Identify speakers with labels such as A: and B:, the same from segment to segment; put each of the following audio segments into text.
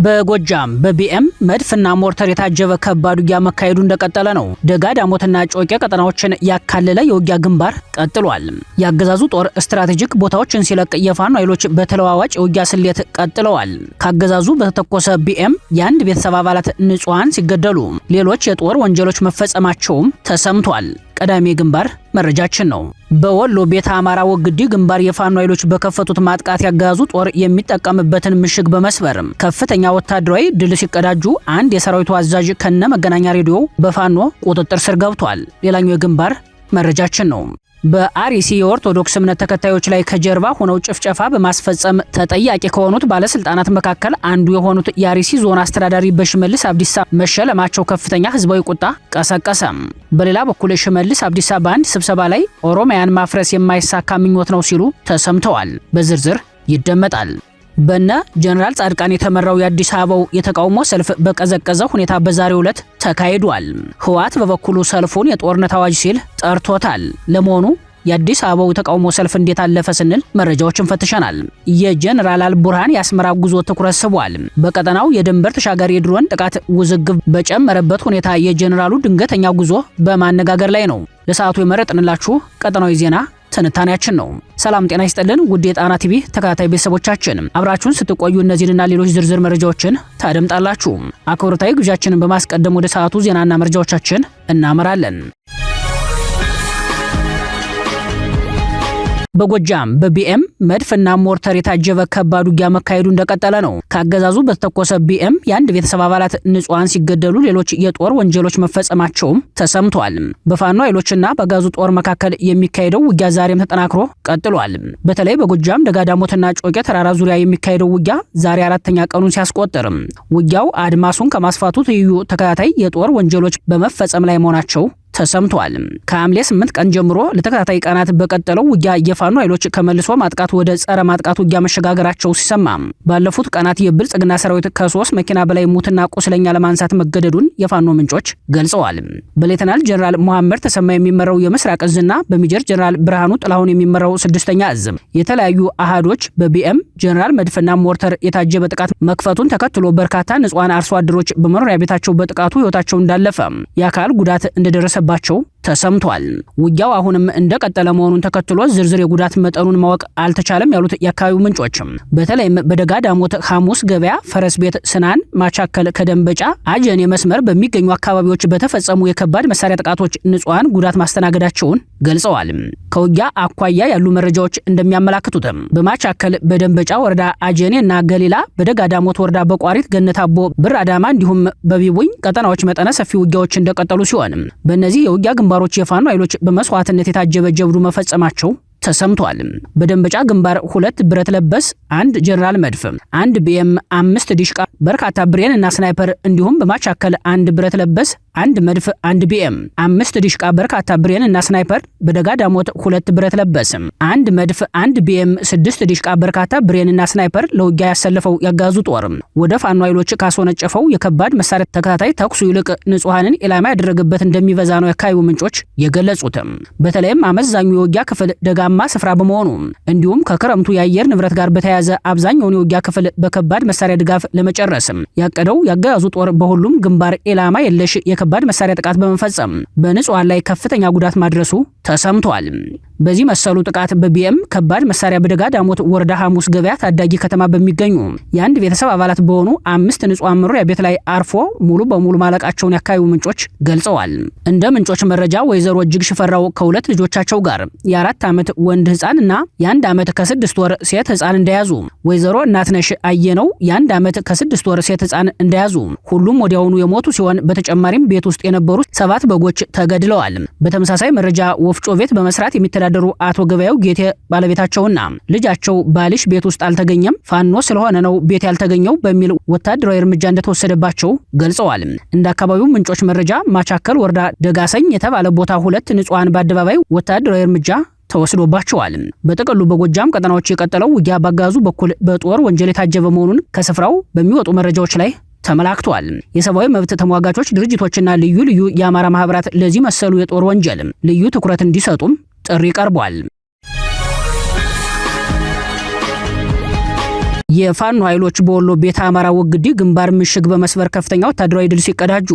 A: በጎጃም በቢኤም መድፍና ሞርተር የታጀበ ከባድ ውጊያ መካሄዱ እንደቀጠለ ነው። ደጋ ዳሞትና ጮቄ ቀጠናዎችን ያካለለ የውጊያ ግንባር ቀጥሏል። ያገዛዙ ጦር ስትራቴጂክ ቦታዎችን ሲለቅ የፋኖ ኃይሎች በተለዋዋጭ የውጊያ ስሌት ቀጥለዋል። ካገዛዙ በተተኮሰ ቢኤም የአንድ ቤተሰብ አባላት ንጹሃን ሲገደሉ ሌሎች የጦር ወንጀሎች መፈጸማቸውም ተሰምቷል። ቀዳሚ ግንባር መረጃችን ነው። በወሎ ቤተ አማራ ወግዲ ግንባር የፋኖ ኃይሎች በከፈቱት ማጥቃት ያገዛዙ ጦር የሚጠቀምበትን ምሽግ በመስበር ከፍተኛ ወታደራዊ ድል ሲቀዳጁ አንድ የሰራዊቱ አዛዥ ከነ መገናኛ ሬዲዮ በፋኖ ቁጥጥር ስር ገብቷል። ሌላኛው የግንባር መረጃችን ነው። በአርሲ የኦርቶዶክስ እምነት ተከታዮች ላይ ከጀርባ ሆነው ጭፍጨፋ በማስፈጸም ተጠያቂ ከሆኑት ባለስልጣናት መካከል አንዱ የሆኑት የአርሲ ዞን አስተዳዳሪ በሽመልስ አብዲሳ መሸለማቸው ከፍተኛ ህዝባዊ ቁጣ ቀሰቀሰ። በሌላ በኩል ሽመልስ አብዲሳ በአንድ ስብሰባ ላይ ኦሮሚያን ማፍረስ የማይሳካ ምኞት ነው ሲሉ ተሰምተዋል። በዝርዝር ይደመጣል። በነ ጀነራል ጻድቃን የተመራው የአዲስ አበባው የተቃውሞ ሰልፍ በቀዘቀዘ ሁኔታ በዛሬው ዕለት ተካሂዷል። ህወሓት በበኩሉ ሰልፉን የጦርነት አዋጅ ሲል ጠርቶታል። ለመሆኑ የአዲስ አበባው የተቃውሞ ሰልፍ እንዴት አለፈ ስንል መረጃዎችን ፈትሸናል። የጀነራል አልቡርሃን የአስመራ ጉዞ ትኩረት ስቧል። በቀጠናው የድንበር ተሻጋሪ የድሮን ጥቃት ውዝግብ በጨመረበት ሁኔታ የጀነራሉ ድንገተኛ ጉዞ በማነጋገር ላይ ነው። ለሰዓቱ የመረጥንላችሁ ቀጠናዊ ዜና ትንታኔያችን ነው። ሰላም ጤና ይስጥልን ውድ የጣና ቲቪ ተከታታይ ቤተሰቦቻችን አብራችሁን ስትቆዩ እነዚህንና ሌሎች ዝርዝር መረጃዎችን ታደምጣላችሁ። አክብሮታዊ ግብዣችንን በማስቀደም ወደ ሰዓቱ ዜናና መረጃዎቻችን እናመራለን። በጎጃም በቢኤም መድፍና ሞርተር የታጀበ ከባድ ውጊያ መካሄዱ እንደቀጠለ ነው። ካገዛዙ በተተኮሰ ቢኤም የአንድ ቤተሰብ አባላት ንጹሃን ሲገደሉ ሌሎች የጦር ወንጀሎች መፈጸማቸውም ተሰምቷል። በፋኖ ኃይሎችና በአገዛዙ ጦር መካከል የሚካሄደው ውጊያ ዛሬም ተጠናክሮ ቀጥሏል። በተለይ በጎጃም ደጋዳሞትና ጮቄ ተራራ ዙሪያ የሚካሄደው ውጊያ ዛሬ አራተኛ ቀኑን ሲያስቆጥር ውጊያው አድማሱን ከማስፋቱ ትይዩ ተከታታይ የጦር ወንጀሎች በመፈጸም ላይ መሆናቸው ተሰምቷል። ከሐምሌ 8 ቀን ጀምሮ ለተከታታይ ቀናት በቀጠለው ውጊያ የፋኖ ኃይሎች ከመልሶ ማጥቃት ወደ ጸረ ማጥቃት ውጊያ መሸጋገራቸው ሲሰማ ባለፉት ቀናት የብልጽግና ሰራዊት ከ3 መኪና በላይ ሙትና ቁስለኛ ለማንሳት መገደዱን የፋኖ ምንጮች ገልጸዋል። በሌተናል ጀነራል መሐመድ ተሰማ የሚመራው የምስራቅ እዝና በሜጀር ጀነራል ብርሃኑ ጥላሁን የሚመራው 6ኛ እዝ የተለያዩ አሃዶች በቢኤም ጀነራል መድፍና ሞርተር የታጀበ ጥቃት መክፈቱን ተከትሎ በርካታ ንጹሃን አርሶ አደሮች በመኖሪያ ቤታቸው በጥቃቱ ህይወታቸው እንዳለፈ የአካል ጉዳት እንደደረሰ ባቸው ተሰምቷል። ውጊያው አሁንም እንደቀጠለ መሆኑን ተከትሎ ዝርዝር የጉዳት መጠኑን ማወቅ አልተቻለም ያሉት የአካባቢው ምንጮች በተለይም በደጋ ዳሞት ሐሙስ ገበያ፣ ፈረስ ቤት፣ ስናን፣ ማቻከል፣ ከደንበጫ አጀኔ መስመር በሚገኙ አካባቢዎች በተፈጸሙ የከባድ መሳሪያ ጥቃቶች ንጹሃን ጉዳት ማስተናገዳቸውን ገልጸዋል። ከውጊያ አኳያ ያሉ መረጃዎች እንደሚያመላክቱት በማቻከል በደንበጫ ወረዳ አጀኔ እና ገሊላ፣ በደጋ ዳሞት ወረዳ በቋሪት ገነት አቦ፣ ብር አዳማ እንዲሁም በቢቡኝ ቀጠናዎች መጠነ ሰፊ ውጊያዎች እንደቀጠሉ ሲሆን በእነዚህ የውጊያ ግንባሮች የፋኖ ኃይሎች በመስዋዕትነት የታጀበ ጀብዱ መፈጸማቸው ተሰምቷል። በደንበጫ ግንባር 2 ብረት ለበስ፣ 1 ጀነራል መድፍ፣ 1 ቢኤም፣ 5 ዲሽቃ፣ በርካታ ብሬን እና ስናይፐር እንዲሁም በማቻከል 1 ብረት ለበስ፣ 1 መድፍ፣ 1 ቢኤም፣ 5 ዲሽቃ፣ በርካታ ብሬን እና ስናይፐር፣ በደጋ ዳሞት 2 ብረት ለበስ፣ 1 መድፍ፣ 1 ቢኤም፣ 6 ዲሽቃ፣ በርካታ ብሬን እና ስናይፐር ለውጊያ ያሰለፈው ያጋዙ ጦር ወደ ፋኖ ኃይሎች ካስወነጨፈው የከባድ መሳሪያ ተከታታይ ተኩሱ ይልቅ ንጹሃንን ኢላማ ያደረገበት እንደሚበዛ ነው የአካባቢው ምንጮች የገለጹት። በተለይም አመዛኙ የውጊያ ክፍል ደጋማ ስፍራ በመሆኑ እንዲሁም ከክረምቱ የአየር ንብረት ጋር በተያያዘ አብዛኛውን የውጊያ ክፍል በከባድ መሳሪያ ድጋፍ ለመጨረስ ያቀደው ያገዛዙ ጦር በሁሉም ግንባር ኢላማ የለሽ የከባድ መሳሪያ ጥቃት በመፈጸም በንጹሃን ላይ ከፍተኛ ጉዳት ማድረሱ ተሰምቷል። በዚህ መሰሉ ጥቃት በቢኤም ከባድ መሳሪያ በደጋ ዳሞት ወረዳ ሐሙስ ገበያ ታዳጊ ከተማ በሚገኙ የአንድ ቤተሰብ አባላት በሆኑ 5 ንጹሃን መኖሪያ ቤት ላይ አርፎ ሙሉ በሙሉ ማለቃቸውን የአካባቢው ምንጮች ገልጸዋል። እንደ ምንጮች መረጃ ወይዘሮ እጅግ ሽፈራው ከ2 ልጆቻቸው ጋር የ4 ዓመት ወንድ ህፃን እና የ1 ዓመት ከ6 ወር ሴት ህፃን እንደያዙ፣ ወይዘሮ እናትነሽ አየነው የ1 ዓመት ከ6 ወር ሴት ህፃን እንደያዙ፣ ሁሉም ወዲያውኑ የሞቱ ሲሆን በተጨማሪም ቤት ውስጥ የነበሩ 7 በጎች ተገድለዋል። በተመሳሳይ መረጃ ወፍጮ ቤት በመስራት የሚተዳደሩ አቶ ገበያው ጌቴ ባለቤታቸውና ልጃቸው ባልሽ ቤት ውስጥ አልተገኘም፣ ፋኖ ስለሆነ ነው ቤት ያልተገኘው በሚል ወታደራዊ እርምጃ እንደተወሰደባቸው ገልጸዋል። እንደ አካባቢው ምንጮች መረጃ ማቻከል ወረዳ ደጋሰኝ የተባለ ቦታ 2 ንጹሃን በአደባባይ ወታደራዊ እርምጃ ተወስዶባቸዋል። በጥቅሉ በጎጃም ቀጠናዎች የቀጠለው ውጊያ ባጋዙ በኩል በጦር ወንጀል የታጀበ መሆኑን ከስፍራው በሚወጡ መረጃዎች ላይ ተመላክቷል። የሰብአዊ መብት ተሟጋቾች ድርጅቶችና ልዩ ልዩ የአማራ ማህበራት ለዚህ መሰሉ የጦር ወንጀል ልዩ ትኩረት እንዲሰጡም ጥሪ ቀርቧል። የፋኖ ኃይሎች በወሎ ቤተ አማራ ወግዲ ግንባር ምሽግ በመስበር ከፍተኛ ወታደራዊ ድል ሲቀዳጁ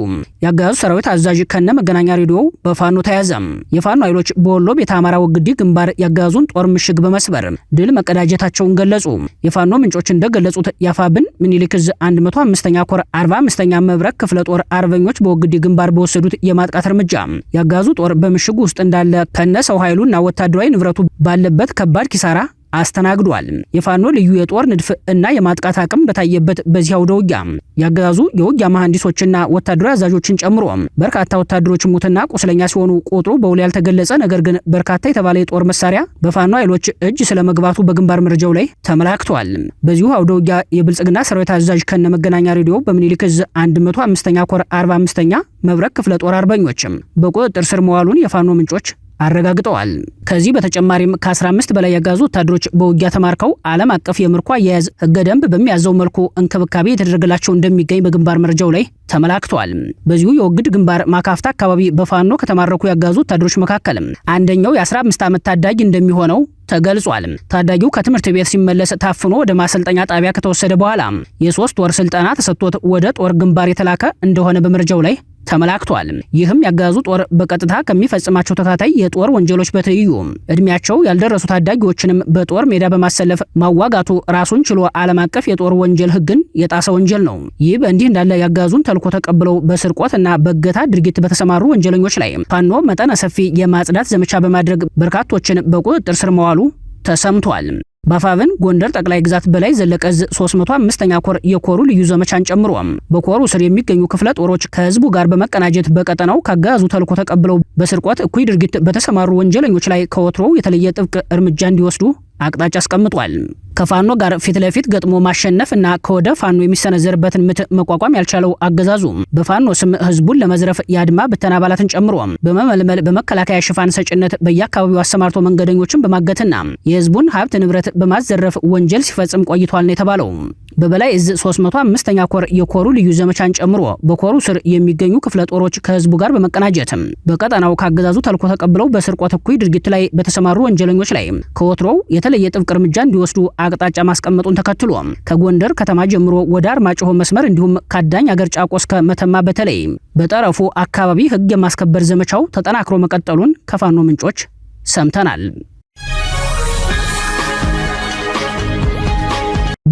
A: ያጋዙ ሰራዊት አዛዥ ከነ መገናኛ ሬዲዮ በፋኖ ተያዘ። የፋኖ ኃይሎች በወሎ ቤተ አማራ ወግዲ ግንባር ያጋዙን ጦር ምሽግ በመስበር ድል መቀዳጀታቸውን ገለጹ። የፋኖ ምንጮች እንደገለጹት ያፋብን ምኒልክ ዕዝ 105ኛ ኮር 45ኛ መብረቅ ክፍለ ጦር አርበኞች በወግዲ ግንባር በወሰዱት የማጥቃት እርምጃ ያጋዙ ጦር በምሽጉ ውስጥ እንዳለ ከነ ሰው ኃይሉና ወታደራዊ ንብረቱ ባለበት ከባድ ኪሳራ አስተናግዷል። የፋኖ ልዩ የጦር ንድፍ እና የማጥቃት አቅም በታየበት በዚህ አውደ ውጊያ ያገዛዙ የውጊያ መሐንዲሶችና ወታደራዊ አዛዦችን ጨምሮ በርካታ ወታደሮች ሙትና ቁስለኛ ሲሆኑ ቁጥሩ በውል ያልተገለጸ ነገር ግን በርካታ የተባለ የጦር መሳሪያ በፋኖ ኃይሎች እጅ ስለመግባቱ በግንባር መረጃው ላይ ተመላክቷል። በዚሁ አውደ ውጊያ የብልጽግና ሰራዊት አዛዥ ከነ መገናኛ ሬዲዮ በምኒልክ ዕዝ 105ኛ ኮር 45ኛ መብረቅ ክፍለ ጦር አርበኞችም በቁጥጥር ስር መዋሉን የፋኖ ምንጮች አረጋግጠዋል። ከዚህ በተጨማሪም ከ15 በላይ ያጋዙ ወታደሮች በውጊያ ተማርከው ዓለም አቀፍ የምርኮ አያያዝ ህገ ደንብ በሚያዘው መልኩ እንክብካቤ የተደረገላቸው እንደሚገኝ በግንባር መረጃው ላይ ተመላክቷል። በዚሁ የወግድ ግንባር ማካፍታ አካባቢ በፋኖ ከተማረኩ ያጋዙ ወታደሮች መካከል አንደኛው የ15 ዓመት ታዳጊ እንደሚሆነው ተገልጿል። ታዳጊው ከትምህርት ቤት ሲመለስ ታፍኖ ወደ ማሰልጠኛ ጣቢያ ከተወሰደ በኋላ የ3 ወር ስልጠና ተሰጥቶት ወደ ጦር ግንባር የተላከ እንደሆነ በመረጃው ላይ ተመላክቷል። ይህም ያጋዙ ጦር በቀጥታ ከሚፈጽማቸው ተከታታይ የጦር ወንጀሎች በትይዩ እድሜያቸው ያልደረሱ ታዳጊዎችንም በጦር ሜዳ በማሰለፍ ማዋጋቱ ራሱን ችሎ ዓለም አቀፍ የጦር ወንጀል ህግን የጣሰ ወንጀል ነው። ይህ በእንዲህ እንዳለ ያጋዙን ተልኮ ተቀብለው በስርቆት እና በእገታ ድርጊት በተሰማሩ ወንጀለኞች ላይ ፋኖ መጠነ ሰፊ የማጽዳት ዘመቻ በማድረግ በርካቶችን በቁጥጥር ስር መዋሉ ተሰምቷል። በአፋብን ጎንደር ጠቅላይ ግዛት በላይ ዘለቀ ዕዝ 305ኛ ኮር የኮሩ ልዩ ዘመቻን ጨምሮ በኮሩ ስር የሚገኙ ክፍለ ጦሮች ከህዝቡ ጋር በመቀናጀት በቀጠናው ካጋዙ ተልኮ ተቀብለው በስርቆት እኩይ ድርጊት በተሰማሩ ወንጀለኞች ላይ ከወትሮው የተለየ ጥብቅ እርምጃ እንዲወስዱ አቅጣጫ አስቀምጧል። ከፋኖ ጋር ፊት ለፊት ገጥሞ ማሸነፍ እና ከወደ ፋኖ የሚሰነዘርበትን ምት መቋቋም ያልቻለው አገዛዙ በፋኖ ስም ህዝቡን ለመዝረፍ የአድማ ብተና አባላትን ጨምሮ በመመልመል በመከላከያ ሽፋን ሰጭነት በየአካባቢው አሰማርቶ መንገደኞችን በማገትና የህዝቡን ሀብት ንብረት በማዘረፍ ወንጀል ሲፈጽም ቆይቷል ነው የተባለው። በበላይ ዕዝ 305ኛ ኮር የኮሩ ልዩ ዘመቻን ጨምሮ በኮሩ ስር የሚገኙ ክፍለ ጦሮች ከህዝቡ ጋር በመቀናጀት በቀጠናው ካገዛዙ ተልኮ ተቀብለው በስርቆት እኩይ ድርጊት ላይ በተሰማሩ ወንጀለኞች ላይ ከወትሮው የተለየ ጥብቅ እርምጃ እንዲወስዱ አቅጣጫ ማስቀመጡን ተከትሎ ከጎንደር ከተማ ጀምሮ ወደ አርማጭሆ መስመር እንዲሁም ካዳኝ አገር ጫቆስ ከመተማ በተለይ በጠረፉ አካባቢ ህግ የማስከበር ዘመቻው ተጠናክሮ መቀጠሉን ከፋኖ ምንጮች ሰምተናል።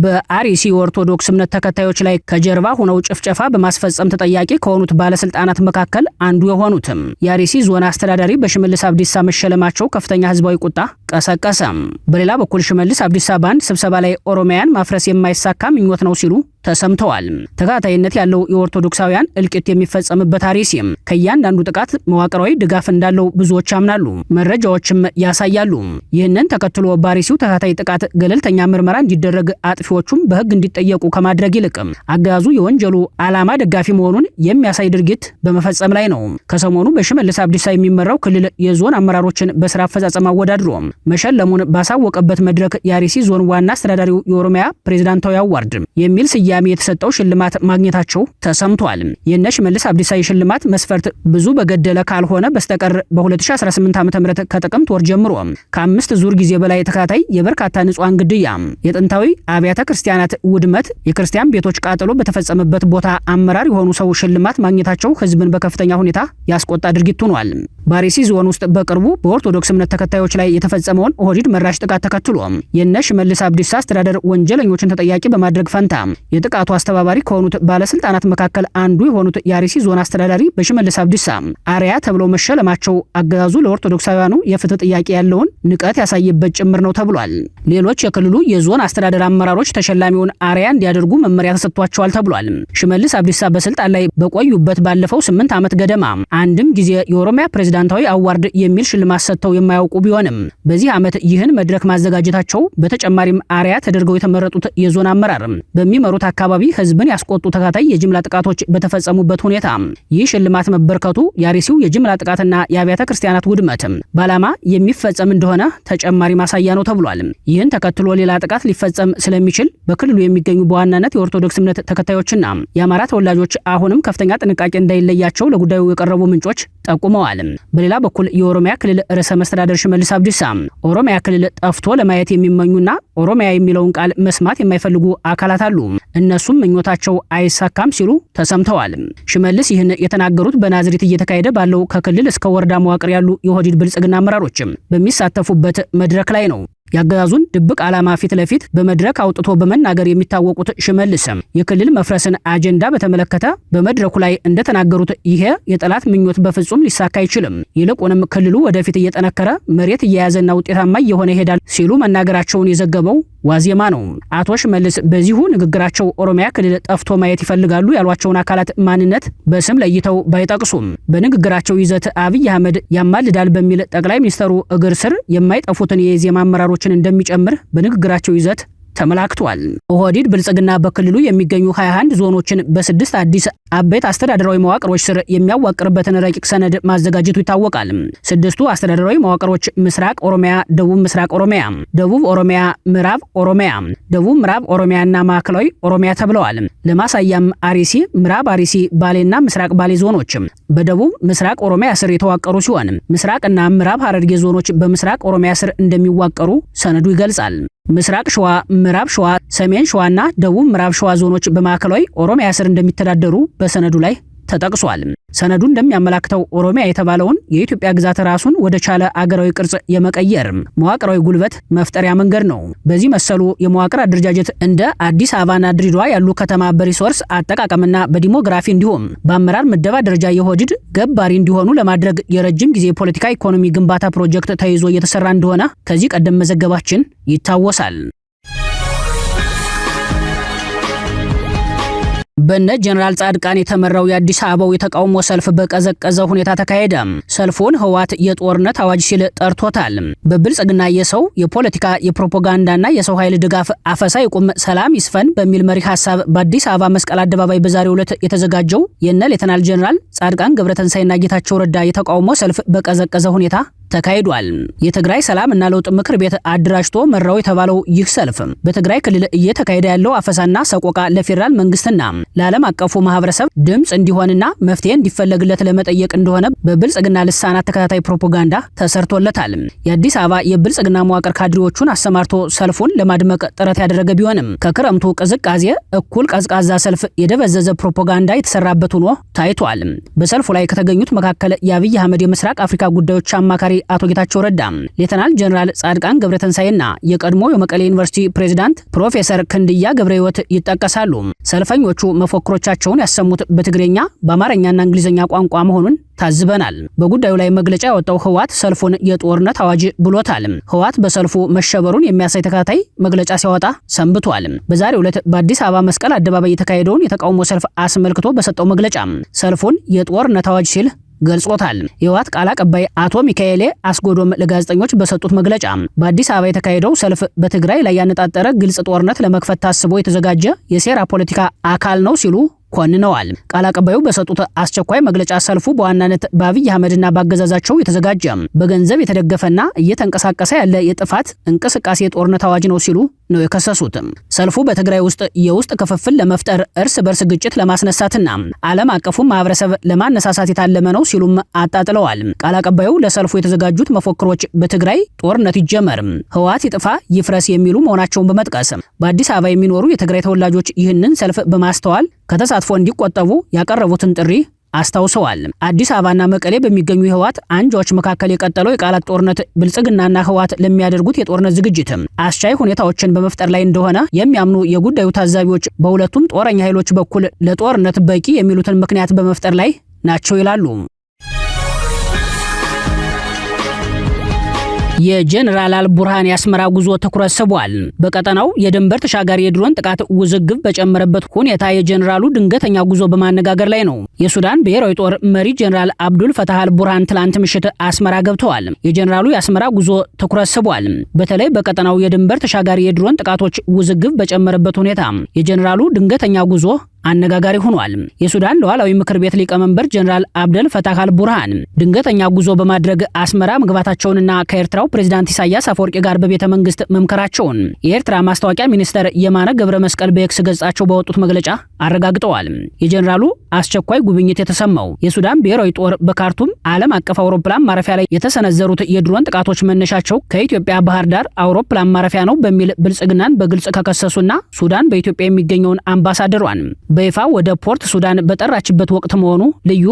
A: በአርሲ ኦርቶዶክስ እምነት ተከታዮች ላይ ከጀርባ ሆነው ጭፍጨፋ በማስፈጸም ተጠያቂ ከሆኑት ባለስልጣናት መካከል አንዱ የሆኑትም የአርሲ ዞን አስተዳዳሪ በሽመልስ አብዲሳ መሸለማቸው ከፍተኛ ህዝባዊ ቁጣ ቀሰቀሰ። በሌላ በኩል ሽመልስ አብዲሳ በአንድ ስብሰባ ላይ ኦሮሚያን ማፍረስ የማይሳካ ምኞት ነው ሲሉ ተሰምተዋል። ተከታታይነት ያለው የኦርቶዶክሳውያን እልቂት የሚፈጸምበት አርሲ ከእያንዳንዱ ጥቃት መዋቅራዊ ድጋፍ እንዳለው ብዙዎች ያምናሉ፣ መረጃዎችም ያሳያሉ። ይህንን ተከትሎ በአርሲው ተከታታይ ጥቃት ገለልተኛ ምርመራ እንዲደረግ አጥፊዎቹም በህግ እንዲጠየቁ ከማድረግ ይልቅ አገዛዙ የወንጀሉ ዓላማ ደጋፊ መሆኑን የሚያሳይ ድርጊት በመፈጸም ላይ ነው። ከሰሞኑ በሽመልስ አብዲሳ የሚመራው ክልል የዞን አመራሮችን በስራ አፈጻጸም አወዳድሮ መሸለሙን ባሳወቀበት መድረክ የአርሲ ዞን ዋና አስተዳዳሪው የኦሮሚያ ፕሬዝዳንታዊ አዋርድ የሚል ስያሜ የተሰጠው ሽልማት ማግኘታቸው ተሰምቷል። የነ ሽመልስ አብዲሳ የሽልማት መስፈርት ብዙ በገደለ ካልሆነ በስተቀር በ2018 ዓ.ም ከጥቅምት ወር ጀምሮ ከ5 ዙር ጊዜ በላይ ተከታታይ የበርካታ ንጹሃን ግድያ፣ የጥንታዊ አብያተ ክርስቲያናት ውድመት፣ የክርስቲያን ቤቶች ቃጠሎ በተፈጸመበት ቦታ አመራር የሆኑ ሰው ሽልማት ማግኘታቸው ህዝብን በከፍተኛ ሁኔታ ያስቆጣ ድርጊት ሆኗል። በአርሲ ዞን ውስጥ በቅርቡ በኦርቶዶክስ እምነት ተከታዮች ላይ የተፈጸመውን ኦህዴድ መራሽ ጥቃት ተከትሎ የነ ሽመልስ አብዲሳ አስተዳደር ወንጀለኞችን ተጠያቂ በማድረግ ፈንታ የጥቃቱ አስተባባሪ ከሆኑት ባለስልጣናት መካከል አንዱ የሆኑት የአርሲ ዞን አስተዳዳሪ በሽመልስ አብዲሳ አርያ ተብለው መሸለማቸው አገዛዙ ለኦርቶዶክሳውያኑ የፍትህ ጥያቄ ያለውን ንቀት ያሳየበት ጭምር ነው ተብሏል። ሌሎች የክልሉ የዞን አስተዳደር አመራሮች ተሸላሚውን አርያ እንዲያደርጉ መመሪያ ተሰጥቷቸዋል ተብሏል። ሽመልስ አብዲሳ በስልጣን ላይ በቆዩበት ባለፈው 8 ዓመት ገደማ አንድም ጊዜ የኦሮሚያ ፕሬዝዳንታዊ አዋርድ የሚል ሽልማት ሰጥተው የማያውቁ ቢሆንም በዚህ ዓመት ይህን መድረክ ማዘጋጀታቸው በተጨማሪም አርያ ተደርገው የተመረጡት የዞን አመራር በሚመሩት አካባቢ ህዝብን ያስቆጡ ተከታታይ የጅምላ ጥቃቶች በተፈጸሙበት ሁኔታ ይህ ሽልማት መበርከቱ የአርሲው የጅምላ ጥቃትና የአብያተ ክርስቲያናት ውድመት በዓላማ የሚፈጸም እንደሆነ ተጨማሪ ማሳያ ነው ተብሏል። ይህን ተከትሎ ሌላ ጥቃት ሊፈጸም ስለሚችል በክልሉ የሚገኙ በዋናነት የኦርቶዶክስ እምነት ተከታዮችና የአማራ ተወላጆች አሁንም ከፍተኛ ጥንቃቄ እንዳይለያቸው ለጉዳዩ የቀረቡ ምንጮች ጠቁመዋል። በሌላ በኩል የኦሮሚያ ክልል ርዕሰ መስተዳደር ሽመልስ አብዲሳ ኦሮሚያ ክልል ጠፍቶ ለማየት የሚመኙና ኦሮሚያ የሚለውን ቃል መስማት የማይፈልጉ አካላት አሉ፣ እነሱም ምኞታቸው አይሳካም ሲሉ ተሰምተዋል። ሽመልስ ይህን የተናገሩት በናዝሬት እየተካሄደ ባለው ከክልል እስከ ወረዳ መዋቅር ያሉ የኦህዴድ ብልጽግና አመራሮች በሚሳተፉበት መድረክ ላይ ነው። ያገዛዙን ድብቅ ዓላማ ፊት ለፊት በመድረክ አውጥቶ በመናገር የሚታወቁት ሽመልስ የክልል መፍረስን አጀንዳ በተመለከተ በመድረኩ ላይ እንደተናገሩት ይሄ የጠላት ምኞት በፍጹም ሊሳካ አይችልም፣ ይልቁንም ክልሉ ወደፊት እየጠነከረ መሬት እየያዘና ውጤታማ እየሆነ ይሄዳል ሲሉ መናገራቸውን የዘገበው ዋዜማ ነው። አቶ ሽመልስ በዚሁ ንግግራቸው ኦሮሚያ ክልል ጠፍቶ ማየት ይፈልጋሉ ያሏቸውን አካላት ማንነት በስም ለይተው ባይጠቅሱም በንግግራቸው ይዘት አብይ አህመድ ያማልዳል በሚል ጠቅላይ ሚኒስትሩ እግር ስር የማይጠፉትን የኢዜማ አመራሮችን እንደሚጨምር በንግግራቸው ይዘት ተመላክቷል። ኦህዴድ ብልጽግና በክልሉ የሚገኙ 21 ዞኖችን በ6 አዲስ አበይት አስተዳደራዊ መዋቅሮች ስር የሚያዋቅርበትን ረቂቅ ሰነድ ማዘጋጀቱ ይታወቃል። 6ቱ አስተዳደራዊ መዋቅሮች ምስራቅ ኦሮሚያ፣ ደቡብ ምስራቅ ኦሮሚያ፣ ደቡብ ኦሮሚያ፣ ምዕራብ ኦሮሚያ፣ ደቡብ ምዕራብ ኦሮሚያና ማዕከላዊ ኦሮሚያ ተብለዋል። ለማሳያም አርሲ፣ ምዕራብ አርሲ፣ ባሌና ምስራቅ ባሌ ዞኖች በደቡብ ምስራቅ ኦሮሚያ ስር የተዋቀሩ ሲሆን ምስራቅና ምዕራብ ሐረርጌ ዞኖች በምስራቅ ኦሮሚያ ስር እንደሚዋቀሩ ሰነዱ ይገልጻል። ምስራቅ ሸዋ፣ ምዕራብ ሸዋ፣ ሰሜን ሸዋና ደቡብ ምዕራብ ሸዋ ዞኖች በማዕከላዊ ኦሮሚያ ስር እንደሚተዳደሩ በሰነዱ ላይ ተጠቅሷል። ሰነዱ እንደሚያመላክተው ኦሮሚያ የተባለውን የኢትዮጵያ ግዛት ራሱን ወደ ቻለ አገራዊ ቅርጽ የመቀየር መዋቅራዊ ጉልበት መፍጠሪያ መንገድ ነው። በዚህ መሰሉ የመዋቅር አደረጃጀት እንደ አዲስ አበባና ድሬዳዋ ያሉ ከተማ በሪሶርስ አጠቃቀምና በዲሞግራፊ እንዲሁም በአመራር ምደባ ደረጃ የኦህዴድ ገባሪ እንዲሆኑ ለማድረግ የረጅም ጊዜ ፖለቲካ ኢኮኖሚ ግንባታ ፕሮጀክት ተይዞ እየተሰራ እንደሆነ ከዚህ ቀደም መዘገባችን ይታወሳል። በነ ጀነራል ጻድቃን የተመራው የአዲስ አበባው የተቃውሞ ሰልፍ በቀዘቀዘ ሁኔታ ተካሄደ። ሰልፉን ህወሓት የጦርነት አዋጅ ሲል ጠርቶታል። በብልጽግና የሰው የፖለቲካ የፕሮፓጋንዳና የሰው ኃይል ድጋፍ አፈሳ ይቁም፣ ሰላም ይስፈን በሚል መሪ ሐሳብ በአዲስ አበባ መስቀል አደባባይ በዛሬው ዕለት የተዘጋጀው የነ ሌተናል ጀነራል ጻድቃን ገብረተንሳይና ጌታቸው ረዳ የተቃውሞ ሰልፍ በቀዘቀዘ ሁኔታ ተካሂዷል። የትግራይ ሰላም እና ለውጥ ምክር ቤት አደራጅቶ መራው የተባለው ይህ ሰልፍ በትግራይ ክልል እየተካሄደ ያለው አፈሳና ሰቆቃ ለፌዴራል መንግስትና ለዓለም አቀፉ ማህበረሰብ ድምጽ እንዲሆንና መፍትሄ እንዲፈለግለት ለመጠየቅ እንደሆነ በብልጽግና ልሳናት ተከታታይ ፕሮፓጋንዳ ተሰርቶለታል። የአዲስ አበባ የብልጽግና መዋቅር ካድሬዎቹን አሰማርቶ ሰልፉን ለማድመቅ ጥረት ያደረገ ቢሆንም ከክረምቱ ቅዝቃዜ እኩል ቀዝቃዛ ሰልፍ የደበዘዘ ፕሮፓጋንዳ የተሰራበት ሆኖ ታይቷል። በሰልፉ ላይ ከተገኙት መካከል የአብይ አህመድ የምስራቅ አፍሪካ ጉዳዮች አማካሪ አቶ ጌታቸው ረዳ፣ ሌተናል ጀነራል ጻድቃን ገብረተንሳይና የቀድሞ የመቀሌ ዩኒቨርሲቲ ፕሬዝዳንት ፕሮፌሰር ክንድያ ገብረህይወት ይጠቀሳሉ። ሰልፈኞቹ መፈክሮቻቸውን ያሰሙት በትግርኛ በአማርኛና እንግሊዝኛ ቋንቋ መሆኑን ታዝበናል። በጉዳዩ ላይ መግለጫ ያወጣው ህወሓት ሰልፉን የጦርነት አዋጅ ብሎታል። ህወሓት በሰልፉ መሸበሩን የሚያሳይ ተከታታይ መግለጫ ሲያወጣ ሰንብቷል። በዛሬው ዕለት በአዲስ አበባ መስቀል አደባባይ የተካሄደውን የተቃውሞ ሰልፍ አስመልክቶ በሰጠው መግለጫ ሰልፉን የጦርነት አዋጅ ሲል ገልጾታል። የህወሓት ቃል አቀባይ አቶ ሚካኤሌ አስጎዶም ለጋዜጠኞች በሰጡት መግለጫ በአዲስ አበባ የተካሄደው ሰልፍ በትግራይ ላይ ያነጣጠረ ግልጽ ጦርነት ለመክፈት ታስቦ የተዘጋጀ የሴራ ፖለቲካ አካል ነው ሲሉ ኮንነዋል። ቃል አቀባዩ በሰጡት አስቸኳይ መግለጫ ሰልፉ በዋናነት በአብይ አህመድና ባገዛዛቸው የተዘጋጀ በገንዘብ የተደገፈና እየተንቀሳቀሰ ያለ የጥፋት እንቅስቃሴ የጦርነት አዋጅ ነው ሲሉ ነው የከሰሱት። ሰልፉ በትግራይ ውስጥ የውስጥ ክፍፍል ለመፍጠር እርስ በርስ ግጭት ለማስነሳትና ዓለም አቀፉ ማህበረሰብ ለማነሳሳት የታለመ ነው ሲሉም አጣጥለዋል። ቃል አቀባዩ ለሰልፉ የተዘጋጁት መፈክሮች በትግራይ ጦርነት ይጀመር፣ ህወሓት ይጥፋ፣ ይፍረስ የሚሉ መሆናቸውን በመጥቀስ በአዲስ አበባ የሚኖሩ የትግራይ ተወላጆች ይህንን ሰልፍ በማስተዋል ከተሳትፎ እንዲቆጠቡ ያቀረቡትን ጥሪ አስታውሰዋል። አዲስ አበባና መቀሌ በሚገኙ የህወሓት አንጃዎች መካከል የቀጠለው የቃላት ጦርነት ብልጽግናና ህወሓት ለሚያደርጉት የጦርነት ዝግጅት አስቻይ ሁኔታዎችን በመፍጠር ላይ እንደሆነ የሚያምኑ የጉዳዩ ታዛቢዎች በሁለቱም ጦረኛ ኃይሎች በኩል ለጦርነት በቂ የሚሉትን ምክንያት በመፍጠር ላይ ናቸው ይላሉ። የጀነራል አልቡርሃን የአስመራ ጉዞ ትኩረት ስቧል። በቀጠናው የድንበር ተሻጋሪ የድሮን ጥቃት ውዝግብ በጨመረበት ሁኔታ የጀነራሉ ድንገተኛ ጉዞ በማነጋገር ላይ ነው። የሱዳን ብሔራዊ ጦር መሪ ጀነራል አብዱል ፈታህ አልቡርሃን ትላንት ምሽት አስመራ ገብተዋል። የጀነራሉ የአስመራ ጉዞ ትኩረት ስቧል። በተለይ በቀጠናው የድንበር ተሻጋሪ የድሮን ጥቃቶች ውዝግብ በጨመረበት ሁኔታ የጀነራሉ ድንገተኛ ጉዞ አነጋጋሪ ሆኗል። የሱዳን ሉዓላዊ ምክር ቤት ሊቀመንበር ጀነራል አብደል ፈታህ አልቡርሃን ድንገተኛ ጉዞ በማድረግ አስመራ መግባታቸውንና ከኤርትራው ፕሬዝዳንት ኢሳያስ አፈወርቂ ጋር በቤተ መንግስት መምከራቸውን የኤርትራ ማስታወቂያ ሚኒስተር የማነ ገብረ መስቀል በኤክስ ገጻቸው ባወጡት መግለጫ አረጋግጠዋል። የጀነራሉ አስቸኳይ ጉብኝት የተሰማው የሱዳን ብሔራዊ ጦር በካርቱም ዓለም አቀፍ አውሮፕላን ማረፊያ ላይ የተሰነዘሩት የድሮን ጥቃቶች መነሻቸው ከኢትዮጵያ ባህር ዳር አውሮፕላን ማረፊያ ነው በሚል ብልጽግናን በግልጽ ከከሰሱና ሱዳን በኢትዮጵያ የሚገኘውን አምባሳደሯን በይፋ ወደ ፖርት ሱዳን በጠራችበት ወቅት መሆኑ ልዩ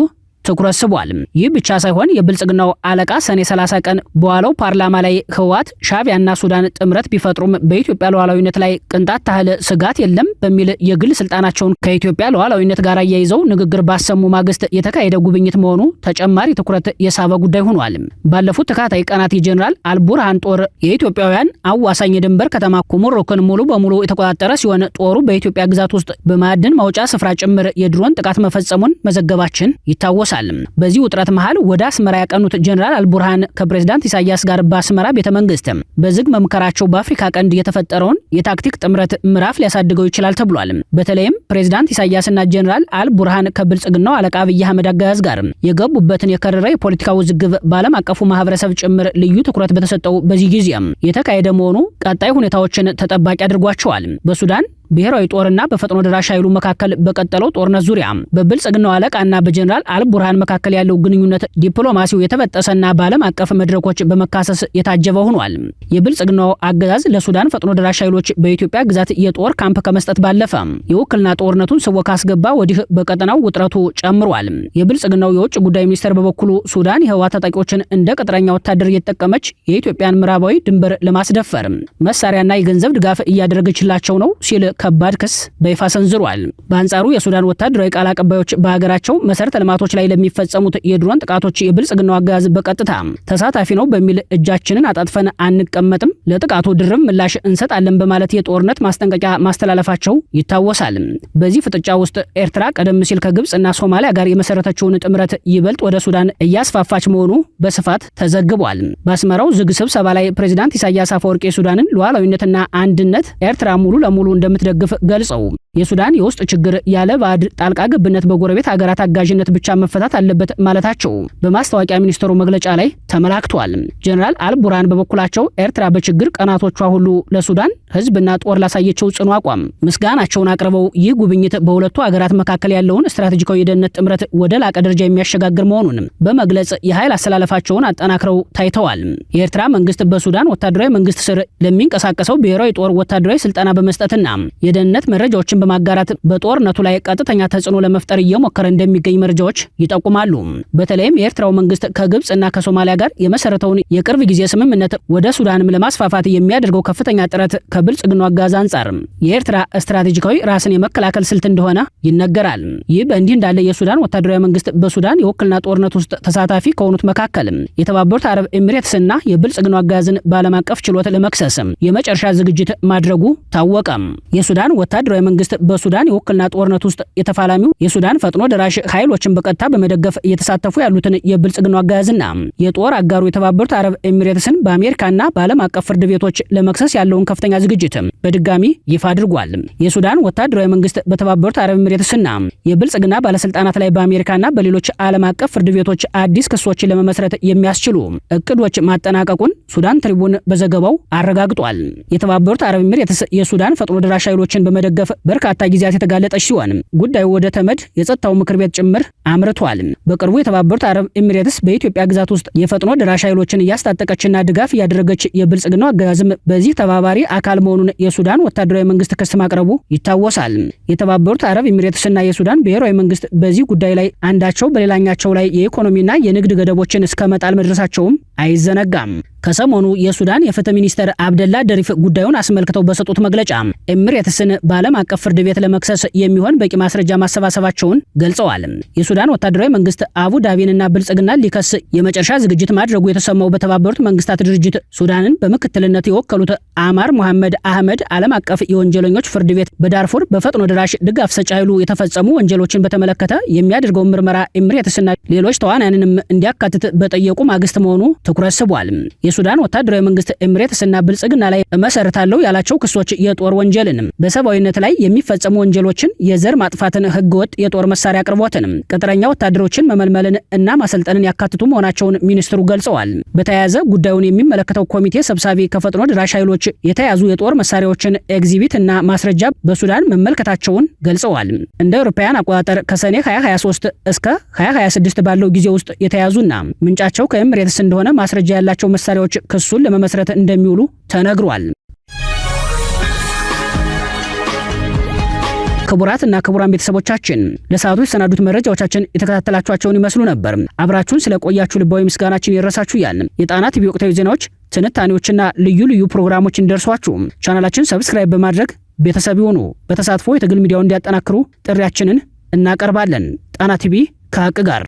A: ትኩረት ስቧል። ይህ ብቻ ሳይሆን የብልጽግናው አለቃ ሰኔ 30 ቀን በዋለው ፓርላማ ላይ ህወሓት ሻዕቢያና ሱዳን ጥምረት ቢፈጥሩም በኢትዮጵያ ሉዓላዊነት ላይ ቅንጣት ታህል ስጋት የለም በሚል የግል ስልጣናቸውን ከኢትዮጵያ ሉዓላዊነት ጋር አያይዘው ንግግር ባሰሙ ማግስት የተካሄደ ጉብኝት መሆኑ ተጨማሪ ትኩረት የሳበ ጉዳይ ሆኗል። ባለፉት ተከታታይ ቀናት የጀነራል አልቡርሃን ጦር የኢትዮጵያውያን አዋሳኝ የድንበር ከተማ ኩምሩክን ሙሉ በሙሉ የተቆጣጠረ ሲሆን ጦሩ በኢትዮጵያ ግዛት ውስጥ በማዕድን ማውጫ ስፍራ ጭምር የድሮን ጥቃት መፈጸሙን መዘገባችን ይታወሳል። በዚህ ውጥረት መሃል ወደ አስመራ ያቀኑት ጀነራል አልቡርሃን ከፕሬዝዳንት ኢሳያስ ጋር በአስመራ ቤተ መንግስት በዝግ መምከራቸው በአፍሪካ ቀንድ የተፈጠረውን የታክቲክ ጥምረት ምዕራፍ ሊያሳድገው ይችላል ተብሏል። በተለይም ፕሬዝዳንት ኢሳያስና ጀነራል አልቡርሃን ከብልጽግናው አለቃ አብይ አህመድ አገዛዝ ጋር የገቡበትን የከረረ የፖለቲካ ውዝግብ በዓለም አቀፉ ማህበረሰብ ጭምር ልዩ ትኩረት በተሰጠው በዚህ ጊዜ የተካሄደ መሆኑ ቀጣይ ሁኔታዎችን ተጠባቂ አድርጓቸዋል። በሱዳን ብሔራዊ ጦርና በፈጥኖ ደራሽ ኃይሉ መካከል በቀጠለው ጦርነት ዙሪያ በብልጽግናው አለቃና በጀነራል አልቡርሃን መካከል ያለው ግንኙነት ዲፕሎማሲው የተበጠሰና በዓለም አቀፍ መድረኮች በመካሰስ የታጀበ ሆኗል። የብልጽግናው አገዛዝ ለሱዳን ፈጥኖ ደራሽ ኃይሎች በኢትዮጵያ ግዛት የጦር ካምፕ ከመስጠት ባለፈ የውክልና ጦርነቱን ስቦ ካስገባ ወዲህ በቀጠናው ውጥረቱ ጨምሯል። የብልጽግናው የውጭ ጉዳይ ሚኒስቴር በበኩሉ ሱዳን የህወሓት ታጣቂዎችን እንደ ቅጥረኛ ወታደር እየተጠቀመች የኢትዮጵያን ምዕራባዊ ድንበር ለማስደፈር መሳሪያና የገንዘብ ድጋፍ እያደረገችላቸው ነው ሲል ከባድ ክስ በይፋ ሰንዝሯል። በአንጻሩ የሱዳን ወታደራዊ ቃል አቀባዮች በሀገራቸው መሰረተ ልማቶች ላይ ለሚፈጸሙት የድሮን ጥቃቶች የብልጽግናው አገዛዝ በቀጥታ ተሳታፊ ነው በሚል እጃችንን አጣጥፈን አንቀመጥም፣ ለጥቃቱ ድርብ ምላሽ እንሰጣለን በማለት የጦርነት ማስጠንቀቂያ ማስተላለፋቸው ይታወሳል። በዚህ ፍጥጫ ውስጥ ኤርትራ ቀደም ሲል ከግብጽና ሶማሊያ ጋር የመሰረተችውን ጥምረት ይበልጥ ወደ ሱዳን እያስፋፋች መሆኑ በስፋት ተዘግቧል። በአስመራው ዝግ ስብሰባ ላይ ፕሬዝዳንት ኢሳያስ አፈወርቂ የሱዳንን ሉዓላዊነትና አንድነት ኤርትራ ሙሉ ለሙሉ እንደምትደግፍ ገልጸው የሱዳን የውስጥ ችግር ያለ ባዕድ ጣልቃ ገብነት በጎረቤት ሀገራት አጋዥነት ብቻ መፈታት አለበት ማለታቸው በማስታወቂያ ሚኒስትሩ መግለጫ ላይ ተመላክቷል። ጀነራል አልቡርሃን በበኩላቸው ኤርትራ በችግር ቀናቶቿ ሁሉ ለሱዳን ሕዝብና ጦር ላሳየችው ጽኑ አቋም ምስጋናቸውን አቅርበው ይህ ጉብኝት በሁለቱ ሀገራት መካከል ያለውን ስትራቴጂካዊ የደህንነት ጥምረት ወደ ላቀ ደረጃ የሚያሸጋግር መሆኑን በመግለጽ የኃይል አሰላለፋቸውን አጠናክረው ታይተዋል። የኤርትራ መንግስት በሱዳን ወታደራዊ መንግስት ስር ለሚንቀሳቀሰው ብሔራዊ ጦር ወታደራዊ ስልጠና በመስጠትና የደህንነት መረጃዎችን በማጋራት በጦርነቱ ላይ ቀጥተኛ ተጽዕኖ ለመፍጠር እየሞከረ እንደሚገኝ መረጃዎች ይጠቁማሉ። በተለይም የኤርትራው መንግስት ከግብጽና ከሶማሊያ ጋር የመሰረተውን የቅርብ ጊዜ ስምምነት ወደ ሱዳንም ለማስፋፋት የሚያደርገው ከፍተኛ ጥረት ከብልጽግናው አገዛዝ አንጻር የኤርትራ ስትራቴጂካዊ ራስን የመከላከል ስልት እንደሆነ ይነገራል። ይህ በእንዲህ እንዳለ የሱዳን ወታደራዊ መንግስት በሱዳን የውክልና ጦርነት ውስጥ ተሳታፊ ከሆኑት መካከል የተባበሩት አረብ ኤሚሬትስና የብልጽግናው አገዛዝን በዓለም አቀፍ ችሎት ለመክሰስ የመጨረሻ ዝግጅት ማድረጉ ታወቀ። የሱዳን ወታደራዊ መንግስት በሱዳን የውክልና ጦርነት ውስጥ የተፋላሚው የሱዳን ፈጥኖ ደራሽ ኃይሎችን በቀጥታ በመደገፍ እየተሳተፉ ያሉትን የብልጽግናው አገዛዝና የጦር አጋሩ የተባበሩት አረብ ኤሚሬትስን በአሜሪካና በዓለም አቀፍ ፍርድ ቤቶች ለመክሰስ ያለውን ከፍተኛ ዝግጅት በድጋሚ ይፋ አድርጓል። የሱዳን ወታደራዊ መንግስት በተባበሩት አረብ ኤሚሬትስና የብልጽግና ባለስልጣናት ላይ በአሜሪካና በሌሎች ዓለም አቀፍ ፍርድ ቤቶች አዲስ ክሶችን ለመመስረት የሚያስችሉ እቅዶች ማጠናቀቁን ሱዳን ትሪቡን በዘገባው አረጋግጧል። የተባበሩት አረብ ኤሚሬትስ የሱዳን ፈጥኖ ደራሽ ኃይሎችን በመደገፍ በርካታ ጊዜያት የተጋለጠች ሲሆን ጉዳዩ ወደ ተመድ የጸጥታው ምክር ቤት ጭምር አምርቷል። በቅርቡ የተባበሩት አረብ ኤሚሬትስ በኢትዮጵያ ግዛት ውስጥ የፈጥኖ ደራሽ ኃይሎችን እያስታጠቀችና ድጋፍ እያደረገች የብልጽግናው አገዛዝም በዚህ ተባባሪ አካል መሆኑን የሱዳን ወታደራዊ መንግስት ክስ ማቅረቡ ይታወሳል። የተባበሩት አረብ ኤሚሬትስና የሱዳን ብሔራዊ መንግስት በዚህ ጉዳይ ላይ አንዳቸው በሌላኛቸው ላይ የኢኮኖሚና የንግድ ገደቦችን እስከ መጣል መድረሳቸውም አይዘነጋም። ከሰሞኑ የሱዳን የፍትህ ሚኒስተር አብደላ ደሪፍ ጉዳዩን አስመልክተው በሰጡት መግለጫ ኤሚሬትስን በዓለም አቀፍ ፍርድ ቤት ለመክሰስ የሚሆን በቂ ማስረጃ ማሰባሰባቸውን ገልጸዋል። የሱዳን ወታደራዊ መንግስት አቡ ዳቢንና ብልጽግናን ሊከስ የመጨረሻ ዝግጅት ማድረጉ የተሰማው በተባበሩት መንግስታት ድርጅት ሱዳንን በምክትልነት የወከሉት አማር ሙሐመድ አህመድ ዓለም አቀፍ የወንጀለኞች ፍርድ ቤት በዳርፉር በፈጥኖ ደራሽ ድጋፍ ሰጪ ኃይሉ የተፈጸሙ ወንጀሎችን በተመለከተ የሚያደርገውን ምርመራ ኤሚሬትስና ሌሎች ተዋናያንንም እንዲያካትት በጠየቁ ማግስት መሆኑ ትኩረት ስቧል። የሱዳን ወታደራዊ መንግስት ኤሚሬትስና ብልጽግና ላይ መሰረታለው ያላቸው ክሶች የጦር ወንጀልን፣ በሰብአዊነት ላይ የሚፈጸሙ ወንጀሎችን፣ የዘር ማጥፋትን፣ ህገወጥ የጦር መሳሪያ አቅርቦትን፣ ቅጥረኛ ወታደሮችን መመልመልን እና ማሰልጠንን ያካትቱ መሆናቸውን ሚኒስትሩ ገልጸዋል። በተያያዘ ጉዳዩን የሚመለከተው ኮሚቴ ሰብሳቢ ከፈጥኖ ድራሽ ኃይሎች የተያዙ የጦር መሳሪያዎችን ኤግዚቢት እና ማስረጃ በሱዳን መመልከታቸውን ገልጸዋል። እንደ አውሮፓውያን አቆጣጠር ከሰኔ 2023 እስከ 2026 ባለው ጊዜ ውስጥ የተያዙና ምንጫቸው ከኤሚሬትስ እንደሆነ ማስረጃ ያላቸው መሳሪያዎች ክሱን ለመመስረት እንደሚውሉ ተነግሯል። ክቡራትና ክቡራን ቤተሰቦቻችን ለሰዓቱ የሰናዱት መረጃዎቻችን የተከታተላችኋቸውን ይመስሉ ነበር። አብራችሁን ስለቆያችሁ ልባዊ ምስጋናችን ይድረሳችሁ እያልን የጣና ቲቪ ወቅታዊ ዜናዎች፣ ትንታኔዎችና ልዩ ልዩ ፕሮግራሞች እንደርሷችሁ ቻናላችን ሰብስክራይብ በማድረግ ቤተሰብ ይሁኑ። በተሳትፎ የትግል ሚዲያውን እንዲያጠናክሩ ጥሪያችንን እናቀርባለን። ጣና ቲቪ ከሀቅ ጋር